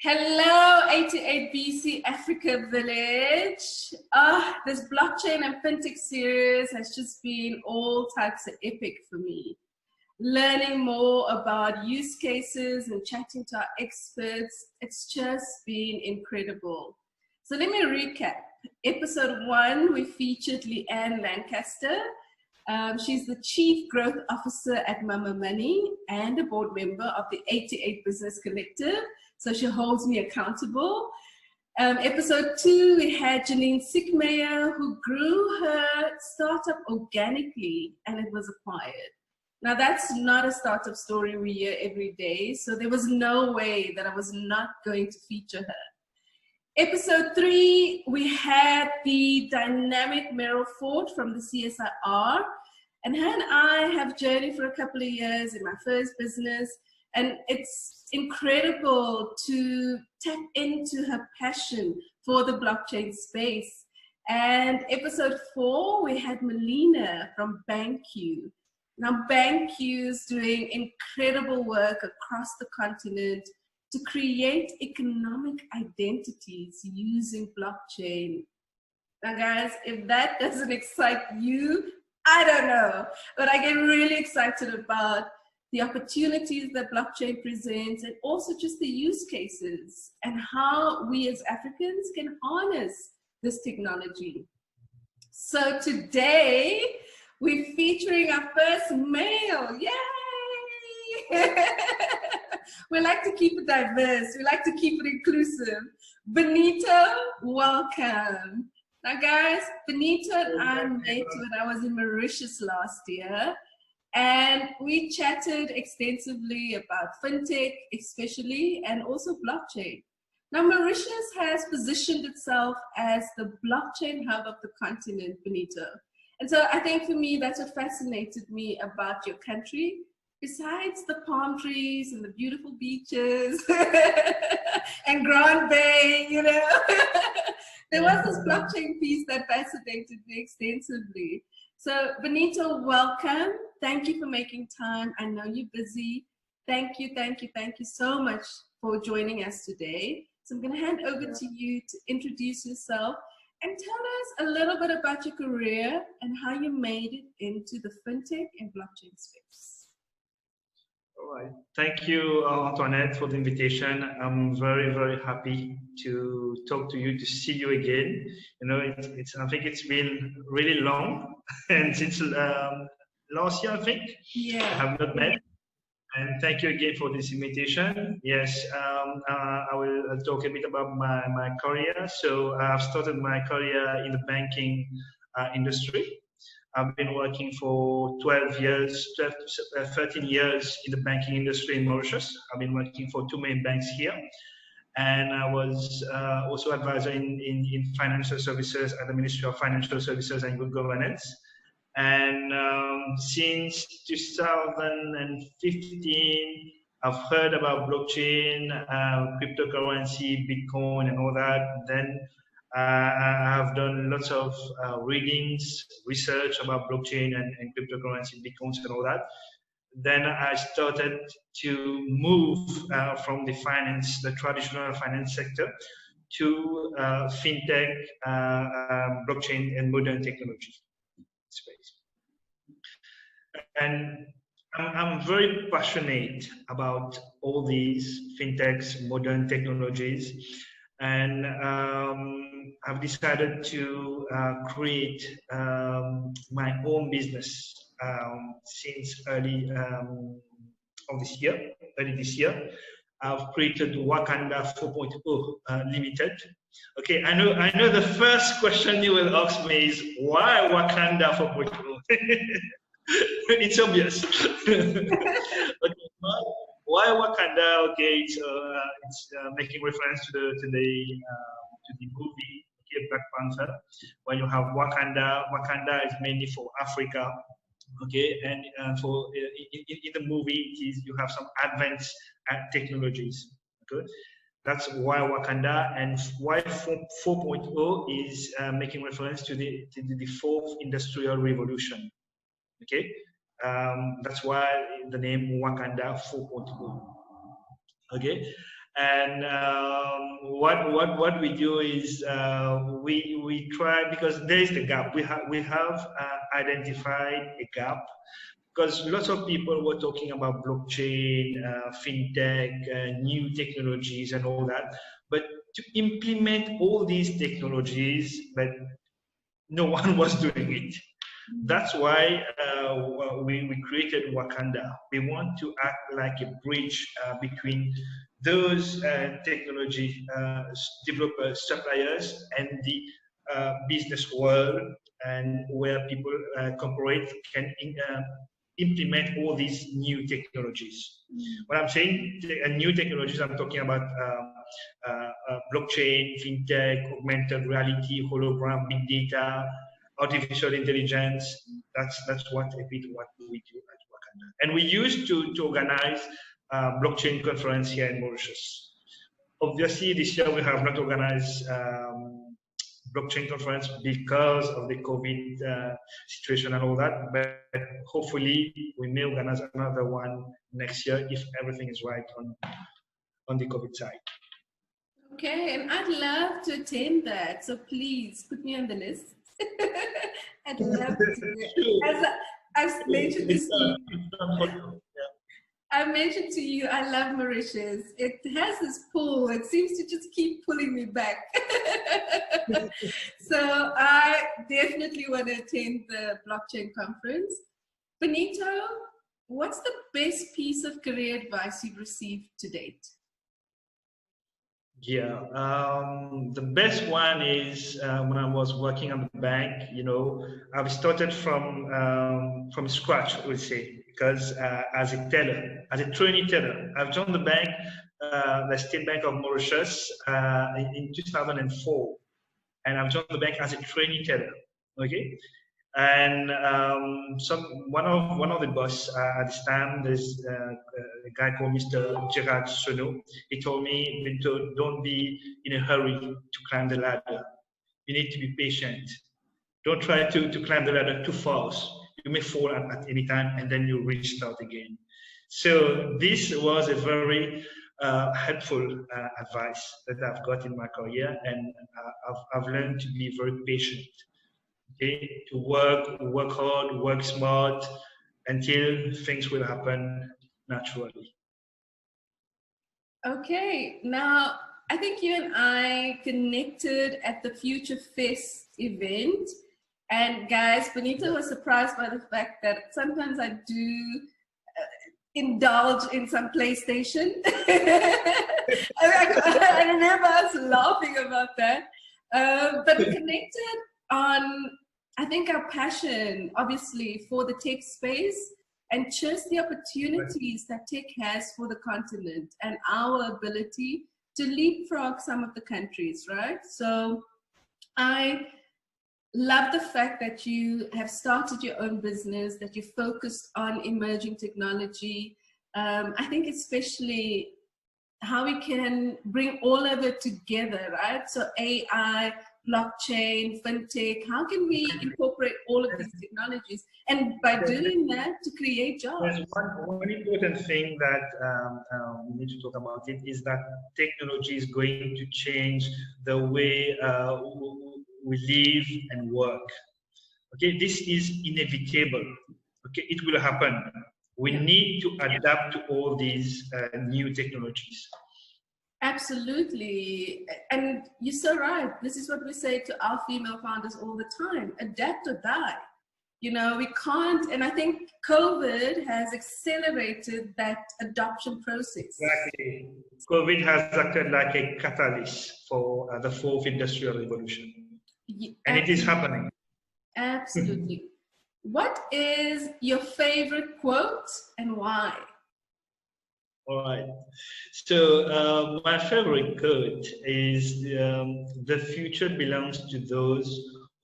Hello, 88 BC Africa Village. This blockchain and fintech series has just been all types of epic for me. Learning more about use cases and chatting to our experts, it's just been incredible. So let me recap. Episode 1, we featured Leanne Lancaster. She's the Chief Growth Officer at Mama Money and a board member of the 88 Business Collective. So she holds me accountable. Episode 2, we had Janine Sickmayer, who grew her startup organically and it was acquired. Now that's not a startup story we hear every day, so there was no way that I was not going to feature her. Episode 3, we had the dynamic Meryl Ford from the CSIR, and her and I have journeyed for a couple of years in my first business, and it's incredible to tap into her passion for the blockchain space. And episode 4, we had Melina from BankQ. Now BankQ is doing incredible work across the continent to create economic identities using blockchain. Now guys, if that doesn't excite you, I don't know, but I get really excited about the opportunities that blockchain presents and also just the use cases and how we as Africans can harness this technology. So today, we're featuring our first male, yay! We like to keep it diverse, we like to keep it inclusive. Benito, welcome. Now guys, Benito and I met when I was in Mauritius last year, and we chatted extensively about fintech especially, and also blockchain. Now Mauritius has positioned itself as the blockchain hub of the continent, Benito. And so I think for me, that's what fascinated me about your country. Besides the palm trees and the beautiful beaches and Grand Bay, you know, there was this blockchain piece that fascinated me extensively. So Benito, welcome. Thank you for making time. I know you're busy. Thank you so much for joining us today. So I'm going to hand over to you to introduce yourself and tell us a little bit about your career and how you made it into the fintech and blockchain space. All right. Thank you, Antoinette, for the invitation. I'm very, very happy to talk to you, to see you again. You know, I think it's been really long, and since last year, I think, I have not met. And thank you again for this invitation. Yes, I will talk a bit about my career. So I've started my career in the banking industry. I've been working for 12 to 13 years in the banking industry in Mauritius. I've been working for 2 main banks here. And I was also advisor in financial services at the Ministry of Financial Services and Good Governance. And since 2015, I've heard about blockchain, cryptocurrency, Bitcoin, and all that. Then I have done lots of readings, research about blockchain and cryptocurrency, Bitcoins, and all that. Then I started to move from the traditional finance sector, to fintech, blockchain, and modern technology space. And I'm very passionate about all these fintechs, modern technologies, and I've decided to create my own business since early this year. I've created Wakanda 4.0 Limited. Okay, I know the first question you will ask me is, why Wakanda 4.0? It's obvious. Okay, why Wakanda? Okay, it's making reference to the movie, okay, Black Panther, where you have Wakanda. Wakanda is mainly for Africa. Okay, and for in the movie, you have some advanced technologies. Okay, that's why Wakanda, and why 4.0 is making reference to the 4th industrial revolution. Okay, that's why the name Wakanda 4.0. Okay, And what we do is we try, because there is the gap. We have identified a gap, because lots of people were talking about blockchain, fintech, new technologies, and all that. But to implement all these technologies, but no one was doing it. That's why we created Wakanda. We want to act like a bridge between those technology developers, suppliers, and the business world, and where people corporate can implement all these new technologies. When I'm saying new technologies, I'm talking about blockchain, fintech, augmented reality, hologram, big data, artificial intelligence. That's what a bit what we do at Wakanda. And we used to organize blockchain conference here in Mauritius. Obviously, this year we have not organized blockchain conference because of the COVID situation and all that, but hopefully we may organize another one next year if everything is right on the COVID side. Okay, and I'd love to attend that, so please put me on the list. I'd love to. As I've mentioned this to you, I mentioned to you, I love Mauritius. It has this pull. It seems to just keep pulling me back. So I definitely want to attend the blockchain conference. Benito, what's the best piece of career advice you've received to date? Yeah, the best one is when I was working at the bank. You know, I've started from scratch, I would say, because as a teller, as a trainee teller, I've joined the bank, the State Bank of Mauritius, in 2004, and I've joined the bank as a trainee teller. Okay, and one of the boss at this time, there's a guy called Mr. Gerard Sono. He told me, Benito, don't be in a hurry to climb the ladder. You need to be patient. Don't try to climb the ladder too fast. You may fall at any time, and then you restart again. So this was a very helpful advice that I've got in my career, and I've learned to be very patient. Okay, to work hard, work smart, until things will happen naturally. Okay, now I think you and I connected at the Future Fest event. And guys, Benito was surprised by the fact that sometimes I do indulge in some PlayStation. I remember us laughing about that. But we connected on, I think, our passion, obviously, for the tech space and just the opportunities that tech has for the continent and our ability to leapfrog some of the countries, right? So I love the fact that you have started your own business, that you focused on emerging technology. I think especially how we can bring all of it together, right? So AI, blockchain, fintech, how can we incorporate all of these technologies? And by doing that, to create jobs. There's one important thing that we need to talk about it is that technology is going to change the way we live and work. Okay, this is inevitable. Okay, it will happen. We need to adapt to all these new technologies. Absolutely. And you're so right. This is what we say to our female founders all the time: adapt or die. You know, we can't, and I think COVID has accelerated that adoption process. Exactly. COVID has acted like a catalyst for the fourth industrial revolution. Yeah, and it is happening. Absolutely. What is your favorite quote and why? All right. So my favorite quote is the future belongs to those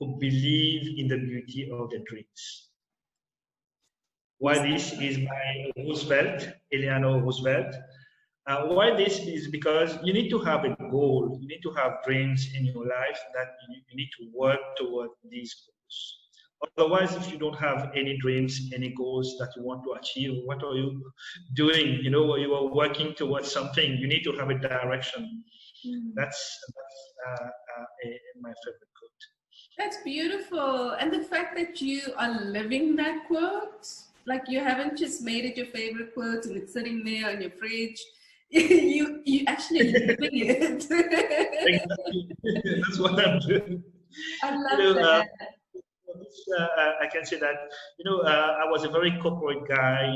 who believe in the beauty of their dreams. Why this is by Roosevelt, Eleanor Roosevelt. Why this is because you need to have a goal, you need to have dreams in your life that you need to work toward these goals. Otherwise, if you don't have any dreams, any goals that you want to achieve, what are you doing? You know, you are working towards something. You need to have a direction. That's my favorite quote. That's beautiful. And the fact that you are living that quote, like you haven't just made it your favorite quote and it's sitting there on your fridge. you actually living it. Exactly. That's what I'm doing. I love that. I can say that, I was a very corporate guy,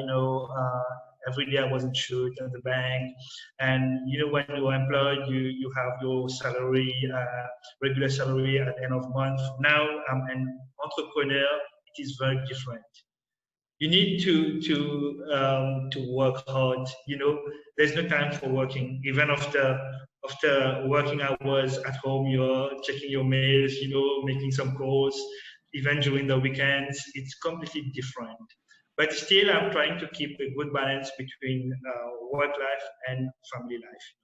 every day I was in shoot at the bank. And, when you're employed, you have your salary, regular salary at the end of month. Now I'm an entrepreneur. It is very different. You need to work hard. There's no time for working. Even after working hours at home, you're checking your mails, making some calls. Even during the weekends, it's completely different. But still, I'm trying to keep a good balance between work life and family life.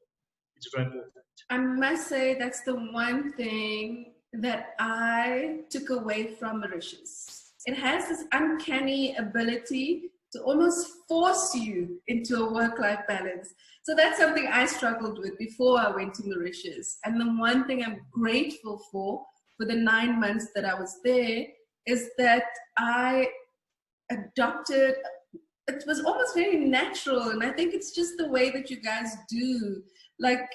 It's very important. I must say that's the one thing that I took away from Mauritius. It has this uncanny ability to almost force you into a work-life balance. So that's something I struggled with before I went to Mauritius. And the one thing I'm grateful for the 9 months that I was there, is that I adopted, it was almost very natural. And I think it's just the way that you guys do. Like,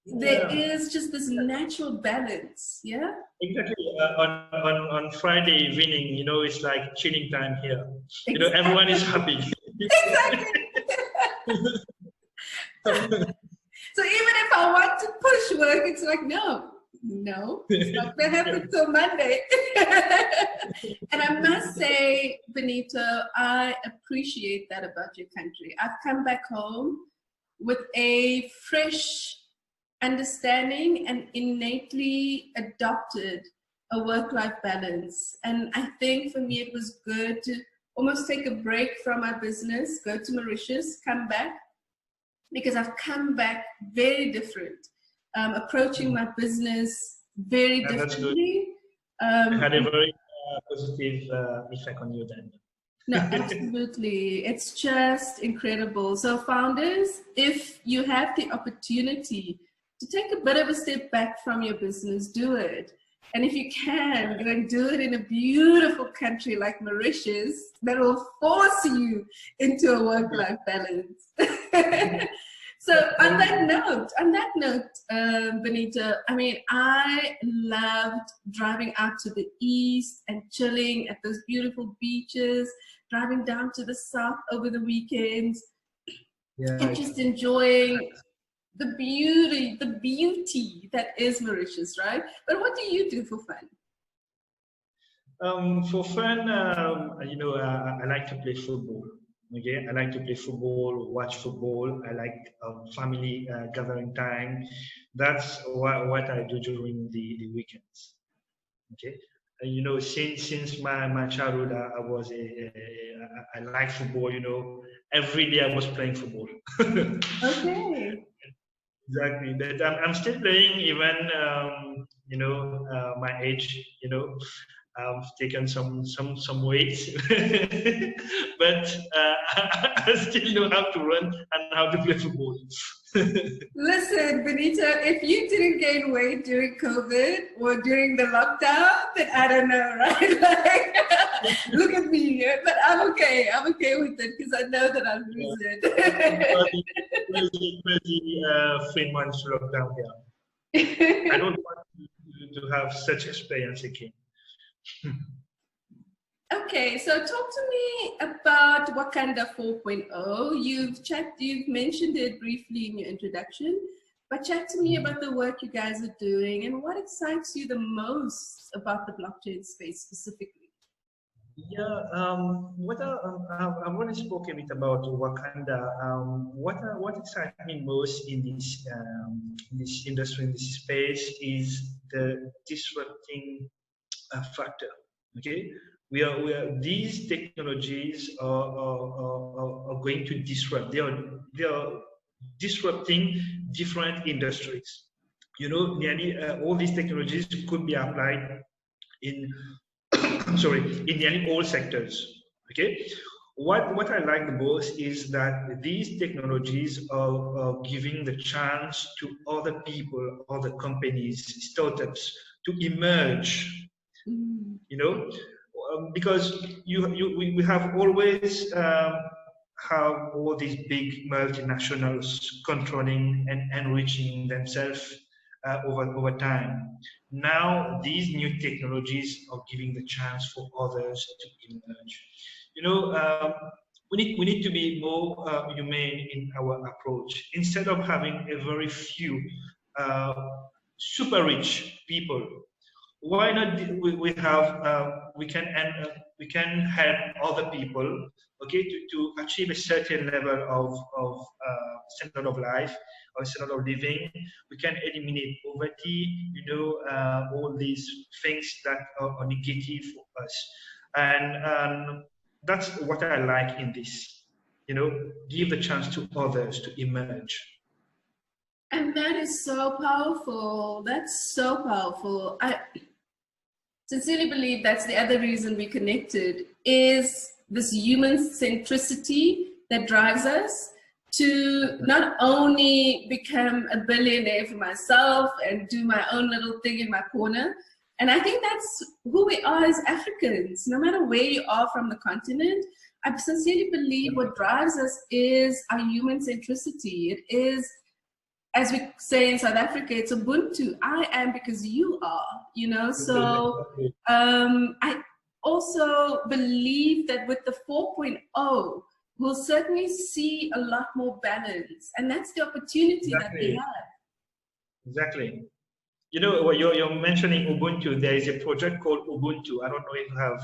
there is just this natural balance, yeah? Exactly. On Friday evening, it's like chilling time here. Exactly. Everyone is happy. Exactly. So even if I want to push work, it's like, no, it's not going to happen till Monday. And I must say, Benito, I appreciate that about your country. I've come back home with a fresh understanding and innately adopted a work-life balance. And I think for me, it was good to almost take a break from my business, go to Mauritius, come back, because I've come back very different. Approaching my business very differently. It had a very positive effect on you then. No, absolutely. It's just incredible. So founders, if you have the opportunity to take a bit of a step back from your business, do it. And if you can, go and do it in a beautiful country like Mauritius that will force you into a work-life balance. So on that note, Benito, I mean, I loved driving out to the east and chilling at those beautiful beaches, driving down to the south over the weekends, and just enjoying the beauty that is Mauritius, right? But what do you do for fun? For fun, I like to play football. Okay, I like to play football, watch football. I like family gathering time. That's what I do during the weekends. Okay, since my childhood, I like football. Every day I was playing football. Okay. Exactly. But I'm still playing even my age. I've taken some weights, but I still know how to run and how to play football. Listen, Benito, if you didn't gain weight during COVID or during the lockdown, then I don't know, right? Like, look at me, but I'm okay. I'm okay with it because I know that I'll lose it. Crazy 3 months lockdown here. I don't want to have such experience again. Okay, so talk to me about Wakanda 4.0. You've mentioned it briefly in your introduction, but chat to me about the work you guys are doing and what excites you the most about the blockchain space specifically. Yeah, I've already spoke a bit about Wakanda. What excites me most in this industry, in this space, is the disrupting factor. Okay, these technologies are going to disrupt. They are disrupting different industries. Nearly all these technologies could be applied in I'm sorry, in nearly all sectors. Okay, what I like the most is that these technologies are giving the chance to other people, other companies, startups to emerge. You know, because we have always have all these big multinationals controlling and enriching themselves over time. Now, these new technologies are giving the chance for others to emerge. You know, we need to be more humane in our approach. Instead of having a very few super rich people, why not we have we can help other people, okay, to achieve a certain level of standard of life or standard of living. We can eliminate poverty, you know, all these things that are negative for us, and that's what I like in this, you know, give the chance to others to emerge. And that is so powerful. That's so powerful. I sincerely believe that's the other reason we connected, is this human centricity that drives us to not only become a billionaire for myself and do my own little thing in my corner. And I think that's who we are as Africans, no matter where you are from the continent. I sincerely believe what drives us is our human centricity. It is, as we say in South Africa, it's Ubuntu. I am because you are, you know. So I also believe that with the 4.0, we'll certainly see a lot more balance. And that's the opportunity that we have. Exactly. You know, you're mentioning Ubuntu. There is a project called Ubuntu. I don't know if you have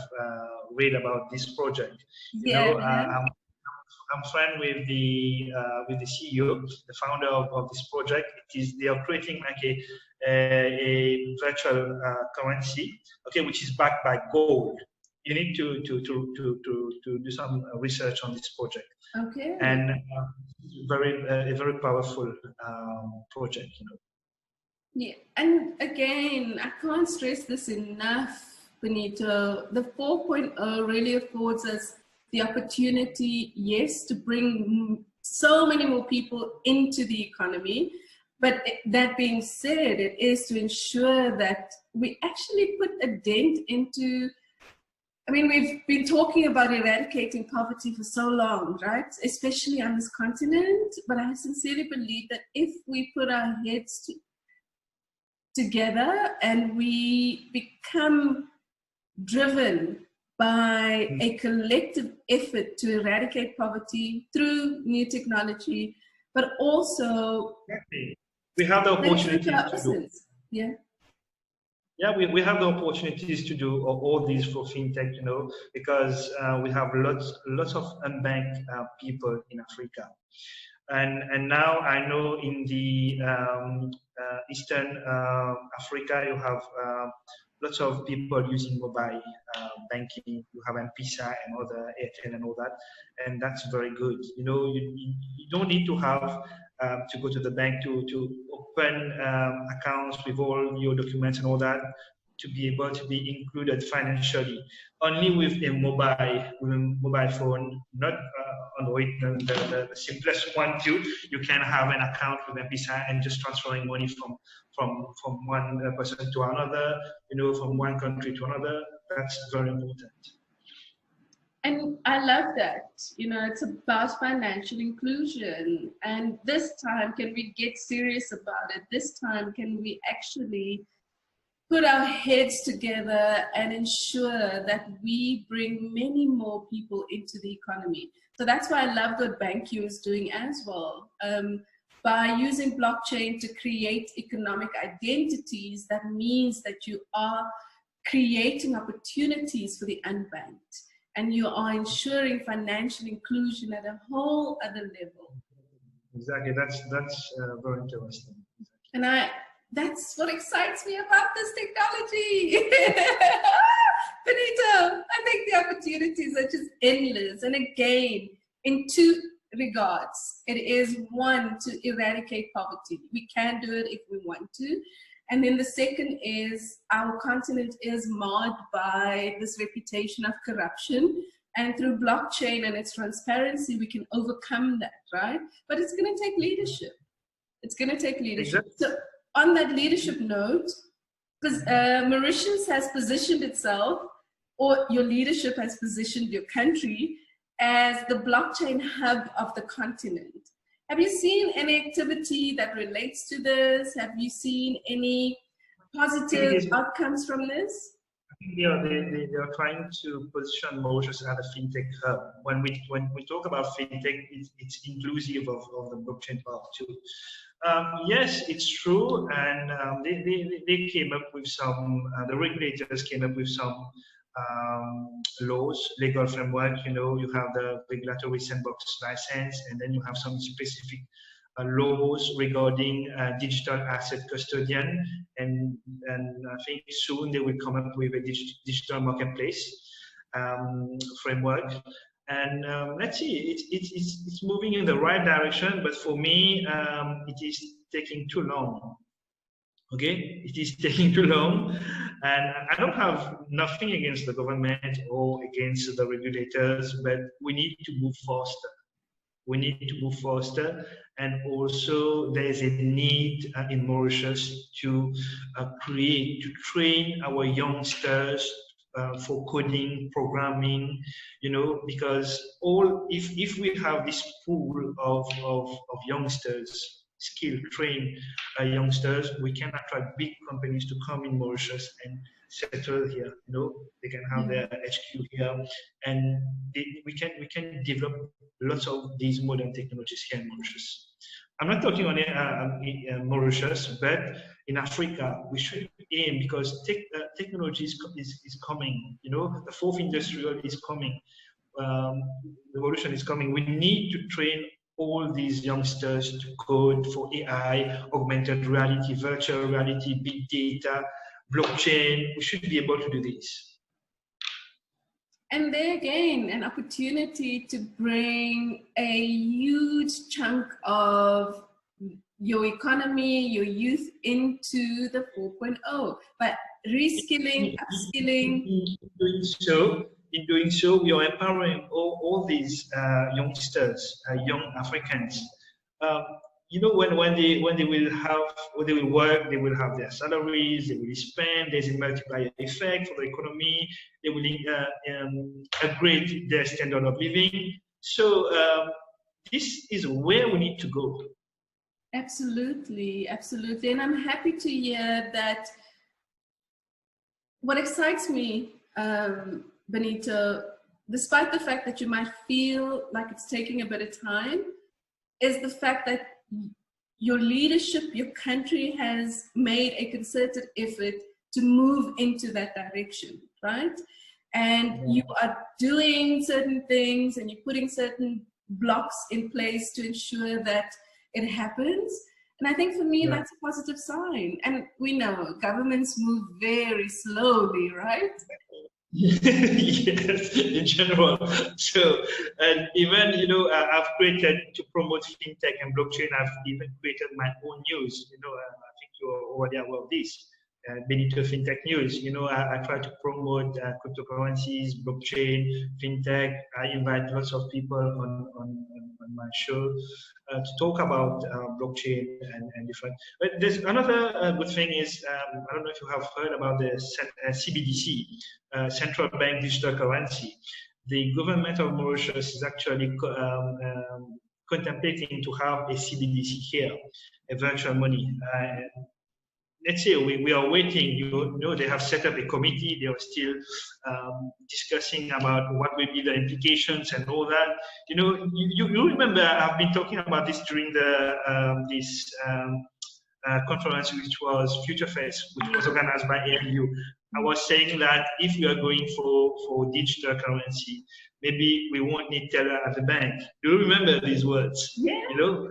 read about this project. You know, I'm friend with the CEO, the founder of this project. They are creating like a virtual currency, okay, which is backed by gold. You need to do some research on this project. Okay. And a very powerful project, you know. Yeah, and again, I can't stress this enough, Benito. The 4.0 really affords us the opportunity, yes, to bring so many more people into the economy. But that being said, it is to ensure that we actually put a dent into, I mean, we've been talking about eradicating poverty for so long, right? Especially on this continent. But I sincerely believe that if we put our heads together and we become driven by a collective effort to eradicate poverty through new technology, but also we have the opportunities to do. Yeah. Yeah, we have the opportunities to do all these for fintech, you know, because we have lots of unbanked people in Africa. And now I know in the Eastern Africa, you have lots of people using mobile banking. You have M-Pesa and other Airtel and all that, and that's very good. You know, you don't need to have to go to the bank to open accounts with all your documents and all that to be able to be included financially. Only with a mobile phone, not Android, the simplest one too. You can have an account with M-Pesa and just transferring money from one person to another, you know, from one country to another. That's very important. And I love that. You know, it's about financial inclusion. And this time, can we get serious about it? This time, can we actually put our heads together and ensure that we bring many more people into the economy? So that's why I love what BankU is doing as well. By using blockchain to create economic identities, that means that you are creating opportunities for the unbanked, and you are ensuring financial inclusion at a whole other level. Exactly, that's very interesting. And that's what excites me about this technology. Benito, I think the opportunities are just endless. And again, in two regards. It is one, to eradicate poverty. We can do it if we want to. And then the second is our continent is marred by this reputation of corruption. And through blockchain and its transparency, we can overcome that, right? But it's going to take leadership. It's going to take leadership. Exactly. So on that leadership note, because Mauritius has positioned itself, or your leadership has positioned your country as the blockchain hub of the continent. Have you seen any activity that relates to this? Have you seen any positive outcomes from this? Yeah, they are trying to position Mauritius as a fintech hub. When we talk about fintech, it's inclusive of the blockchain part too. Yes, it's true, and they came up with some. The regulators came up with some laws, legal framework. You know, you have the regulatory sandbox license, and then you have some specific laws regarding digital asset custodian, and I think soon they will come up with a digital marketplace framework. And let's see, it's moving in the right direction, but for me, it is taking too long. Okay, it is taking too long, and I don't have nothing against the government or against the regulators, but we need to move faster. We need to move faster, and also there is a need in Mauritius to train our youngsters for coding, programming, you know, because if we have this pool of youngsters, skilled, trained youngsters, we can attract big companies to come in Mauritius and settle here. You know, they can have their HQ here, and we can develop lots of these modern technologies here in Mauritius. I'm not talking only Mauritius, but in Africa, we should aim, because technology is coming. You know, the fourth industrial is coming. Revolution is coming. We need to train all these youngsters to code for AI, augmented reality, virtual reality, big data, blockchain. We should be able to do this. And there again, an opportunity to bring a huge chunk of your economy, your youth into the 4.0 by reskilling, upskilling. In doing so, we are empowering all these youngsters, young Africans. You know, when they will work, they will have their salaries, they will spend. There's a multiplier effect for the economy. They will upgrade their standard of living. So this is where we need to go. Absolutely, absolutely, and I'm happy to hear that. What excites me, Benito, despite the fact that you might feel like it's taking a bit of time, is the fact that your leadership, your country has made a concerted effort to move into that direction, right? And you are doing certain things and you're putting certain blocks in place to ensure that it happens. And I think for me, that's a positive sign. And we know governments move very slowly, right? Yes, in general. So, and even, you know, I've created to promote fintech and blockchain. I've even created my own news. You know, I think you're already aware of this. Benito Fintech News. You know, I try to promote cryptocurrencies, blockchain, fintech. I invite lots of people on my show to talk about blockchain and different. But there's another good thing is, I don't know if you have heard about the CBDC, Central Bank Digital Currency. The government of Mauritius is actually contemplating to have a CBDC here, a virtual money. Let's say we are waiting. You know, they have set up a committee. They are still discussing about what will be the implications and all that. You know, you remember I've been talking about this during the this conference, which was Future Fest, which was organized by ALU. I was saying that if we are going for digital currency, maybe we won't need teller at the bank. Do you remember these words? Yeah. You know,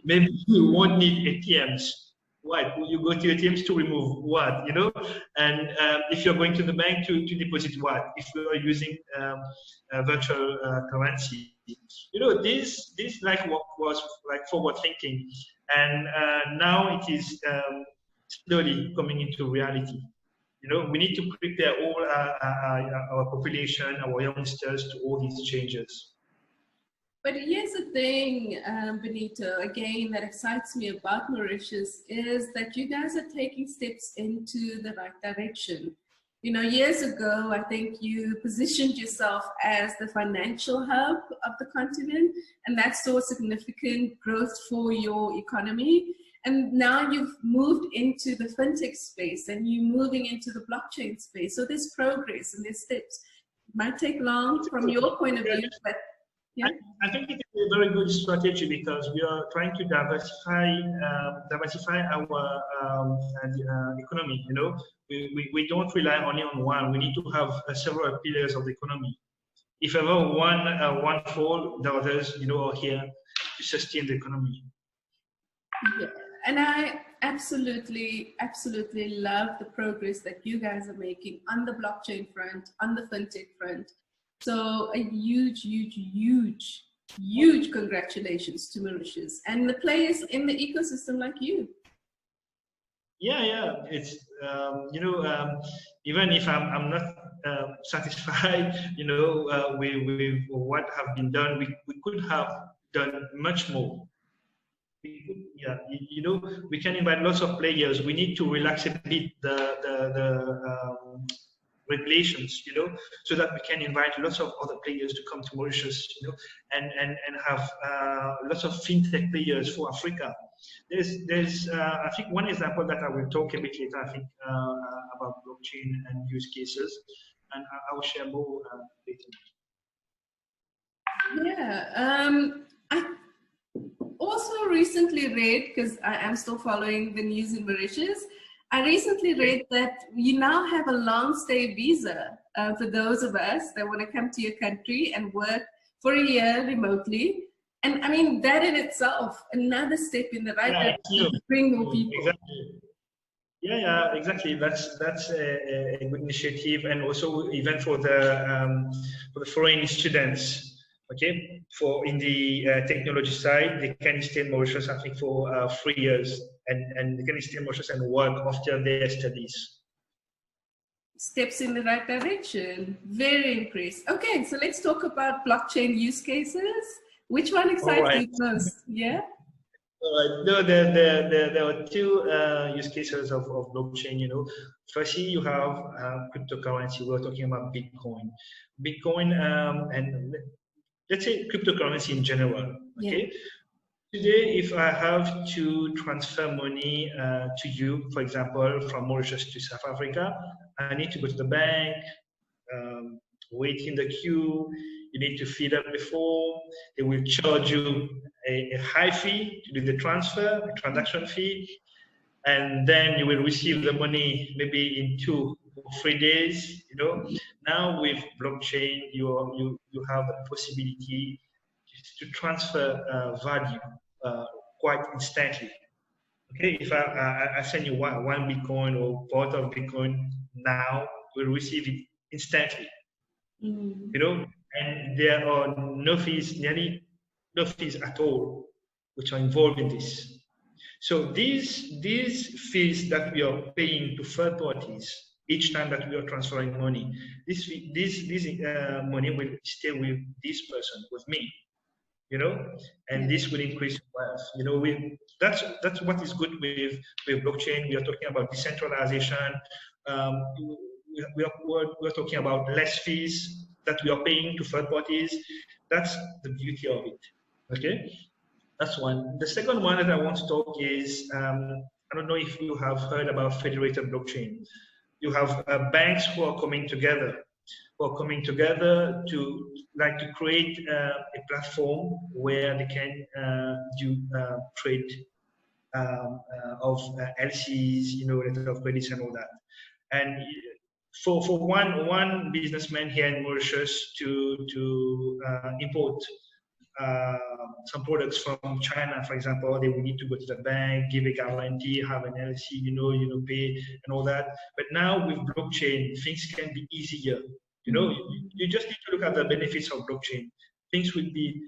maybe we won't need ATMs. What? You go to ATMs to remove what? You know, and if you're going to the bank to deposit what? If you are using virtual currency, you know, this like what was like forward thinking, and now it is slowly coming into reality. You know, we need to prepare all our population, our youngsters to all these changes. But here's the thing, Benito, again, that excites me about Mauritius is that you guys are taking steps into the right direction. You know, years ago, I think you positioned yourself as the financial hub of the continent, and that saw significant growth for your economy. And now you've moved into the fintech space and you're moving into the blockchain space. So there's progress and there's steps. It might take long from your point of view, but yeah. I think it is a very good strategy because we are trying to diversify our economy. You know, we don't rely only on one. We need to have several pillars of the economy. If ever one fall, the others, you know, are here to sustain the economy. Yeah. And I absolutely love the progress that you guys are making on the blockchain front, on the fintech front. So a huge congratulations to Mauritius and the players in the ecosystem like you. Yeah, it's you know, even if I'm not satisfied, you know, with what have been done, we could have done much more. Yeah, you know, we can invite lots of players. We need to relax a bit the regulations, you know, so that we can invite lots of other players to come to Mauritius, you know, and have lots of fintech players for Africa. There's I think one example that I will talk a bit later, I think, about blockchain and use cases, and I will share more later. Yeah, I also recently read, because I am still following the news in Mauritius, I recently read that you now have a long stay visa for those of us that want to come to your country and work for a year remotely. And I mean, that in itself, another step in the right direction to bring more people. Exactly. Yeah, exactly. That's a good initiative, and also even for the foreign students. Okay, for in the technology side, they can stay in Mauritius, I think, for 3 years, and they can stay in Mauritius and work after their studies. Steps in the right direction. Very impressed. Okay, so let's talk about blockchain use cases. Which one excites you most? Yeah. No, there are two use cases of blockchain. You know, firstly, you have cryptocurrency. We're talking about Bitcoin, and let's say cryptocurrency in general. Okay. Yeah. Today, if I have to transfer money to you, for example, from Mauritius to South Africa, I need to go to the bank, wait in the queue. You need to fill up the form. They will charge you a high fee to do the transfer, a transaction fee, and then you will receive the money maybe in 2 or 3 days. You know, now with blockchain, you have a possibility to transfer value quite instantly. Okay, if I send you one Bitcoin or part of Bitcoin now, you'll receive it instantly. You know, and there are no fees, nearly no fees at all, which are involved in this. So these fees that we are paying to third parties each time that we are transferring money, this money will stay with this person, with me, you know, and this will increase wealth. You know, that's what is good with blockchain. We are talking about decentralization. We're talking about less fees that we are paying to third parties. That's the beauty of it. Okay, that's one. The second one that I want to talk is I don't know if you have heard about Federated Blockchain. You have banks who are coming together to create a platform where they can do trade of LCs, you know, letter of credits and all that. And for one businessman here in Mauritius to import some products from China, for example, they will need to go to the bank, give a guarantee, have an LC, you know, pay and all that. But now with blockchain, things can be easier. You know, you just need to look at the benefits of blockchain. Things will be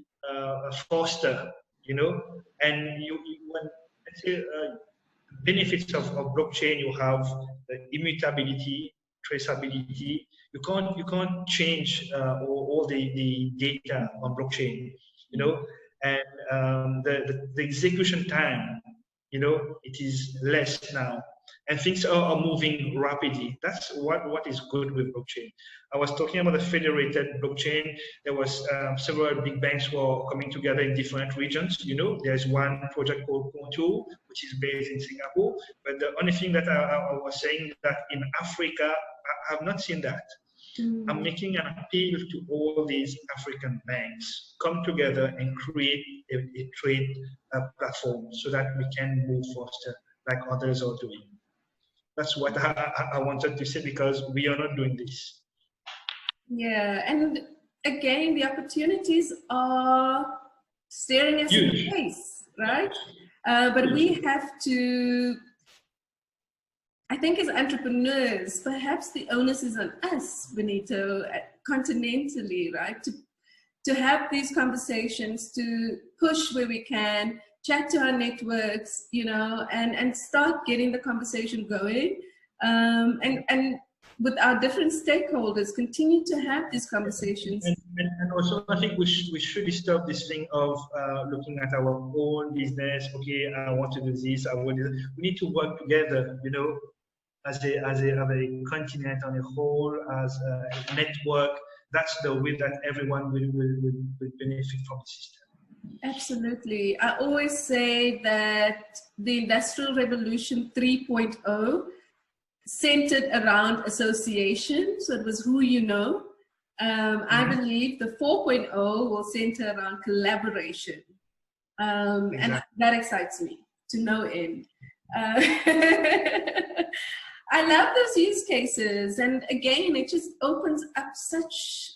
faster, you know, and when let's say benefits of blockchain. You have the immutability, traceability. You can't change all the data on blockchain, you know, and the execution time, you know, it is less now, and things are moving rapidly. That's what is good with blockchain. I was talking about the federated blockchain. There was several big banks were coming together in different regions. You know, there's one project called Contour, which is based in Singapore. But the only thing that I was saying that in Africa, I have not seen that. I'm making an appeal to all these African banks, come together and create a trade platform so that we can move faster like others are doing. That's what I wanted to say, because we are not doing this. Yeah, and again, the opportunities are staring us in the face, right? But we have to, I think as entrepreneurs, perhaps the onus is on us, Benito, continentally, right? To have these conversations, to push where we can, chat to our networks, you know, and start getting the conversation going. And with our different stakeholders, continue to have these conversations. And also, I think we should stop this thing of looking at our own business. Okay, I want to do this. I want to. We need to work together, you know, as a continent on a whole, as a network. That's the way that everyone will benefit from the system. Absolutely. I always say that the Industrial Revolution 3.0 centered around association. So it was who you know. I believe the 4.0 will center around collaboration. Exactly. And that excites me to no end. I love those use cases. And again, it just opens up such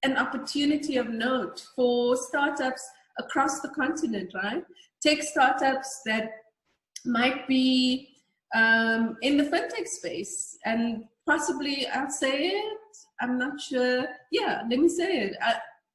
an opportunity of note for startups across the continent, right? Tech startups that might be in the fintech space, and possibly, I'll say it, I'm not sure, yeah, let me say it,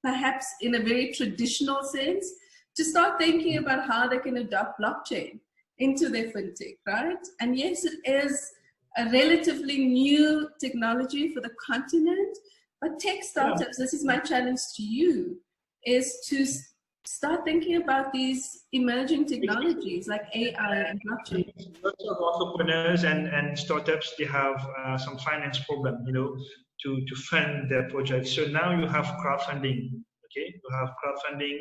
perhaps in a very traditional sense, to start thinking about how they can adopt blockchain into their fintech, right? And yes, it is a relatively new technology for the continent, but tech startups, this is my challenge to you, is to start thinking about these emerging technologies like AI and blockchain. Lots of entrepreneurs and startups, they have some finance problem, you know, to fund their projects. So now you have crowdfunding, okay? You have crowdfunding.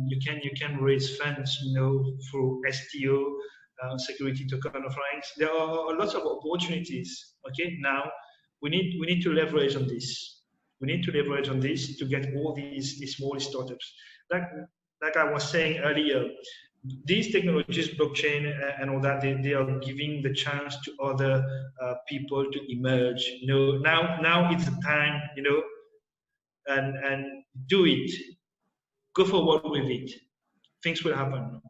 You can raise funds, you know, through STO, security token offerings. There are lots of opportunities. Okay, now we need to leverage on this. We need to leverage on this to get all these small startups. Like I was saying earlier, these technologies, blockchain and all that, they are giving the chance to other people to emerge. You know, now it's the time. You know, and do it. Go forward with it. Things will happen.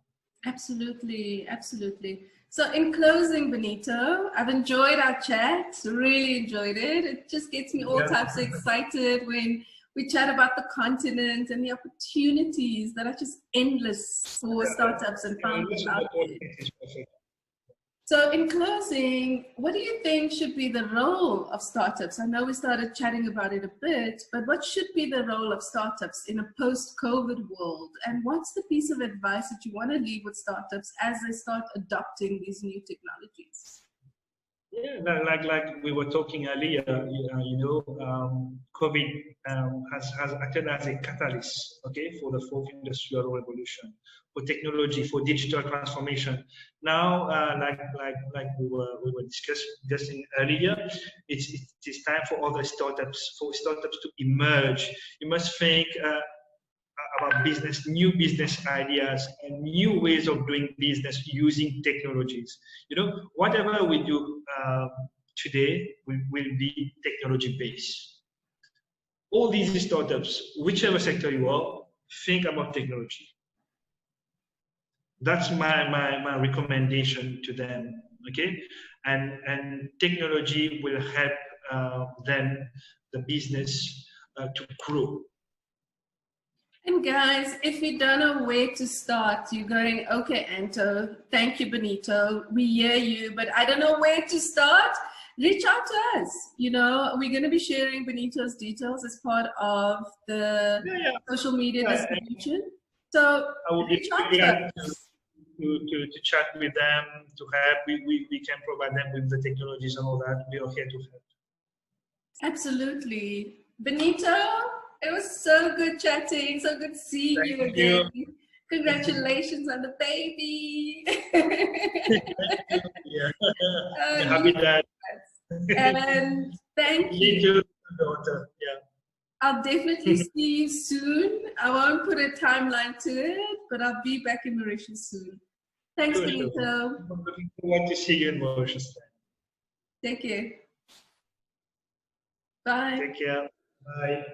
Absolutely, absolutely. So in closing, Benito, I've enjoyed our chat, really enjoyed it. It just gets me all types of excited when we chat about the continent and the opportunities that are just endless for startups and founders out there. So in closing, what do you think should be the role of startups? I know we started chatting about it a bit, but what should be the role of startups in a post-COVID world? And what's the piece of advice that you want to leave with startups as they start adopting these new technologies? Yeah, like we were talking earlier, COVID has acted as a catalyst, okay, for the fourth industrial revolution, for technology, for digital transformation. Now, like we were discussing earlier, it's time for other startups, to emerge. You must think about business, new business ideas, and new ways of doing business using technologies. You know, whatever we do today will be technology based. All these startups, whichever sector you are, think about technology. That's my recommendation to them. Okay, and technology will help them, the business, to grow. And guys, if you don't know where to start, you're going, okay, Anto, thank you, Benito. We hear you, but I don't know where to start. Reach out to us. You know, we're going to be sharing Benito's details as part of the social media distribution. So I will be reach out to glad us. to chat with them, to help. We can provide them with the technologies and all that. We are here to help. Absolutely. Benito, it was so good chatting, so good seeing you again. Congratulations on the baby. Yeah. Happy that. And thank you. Daughter. Yeah. I'll definitely see you soon. I won't put a timeline to it, but I'll be back in Mauritius soon. Thanks, Benito. Sure. I'm looking forward to see you in Mauritius. Take care. Bye. Take care. Bye.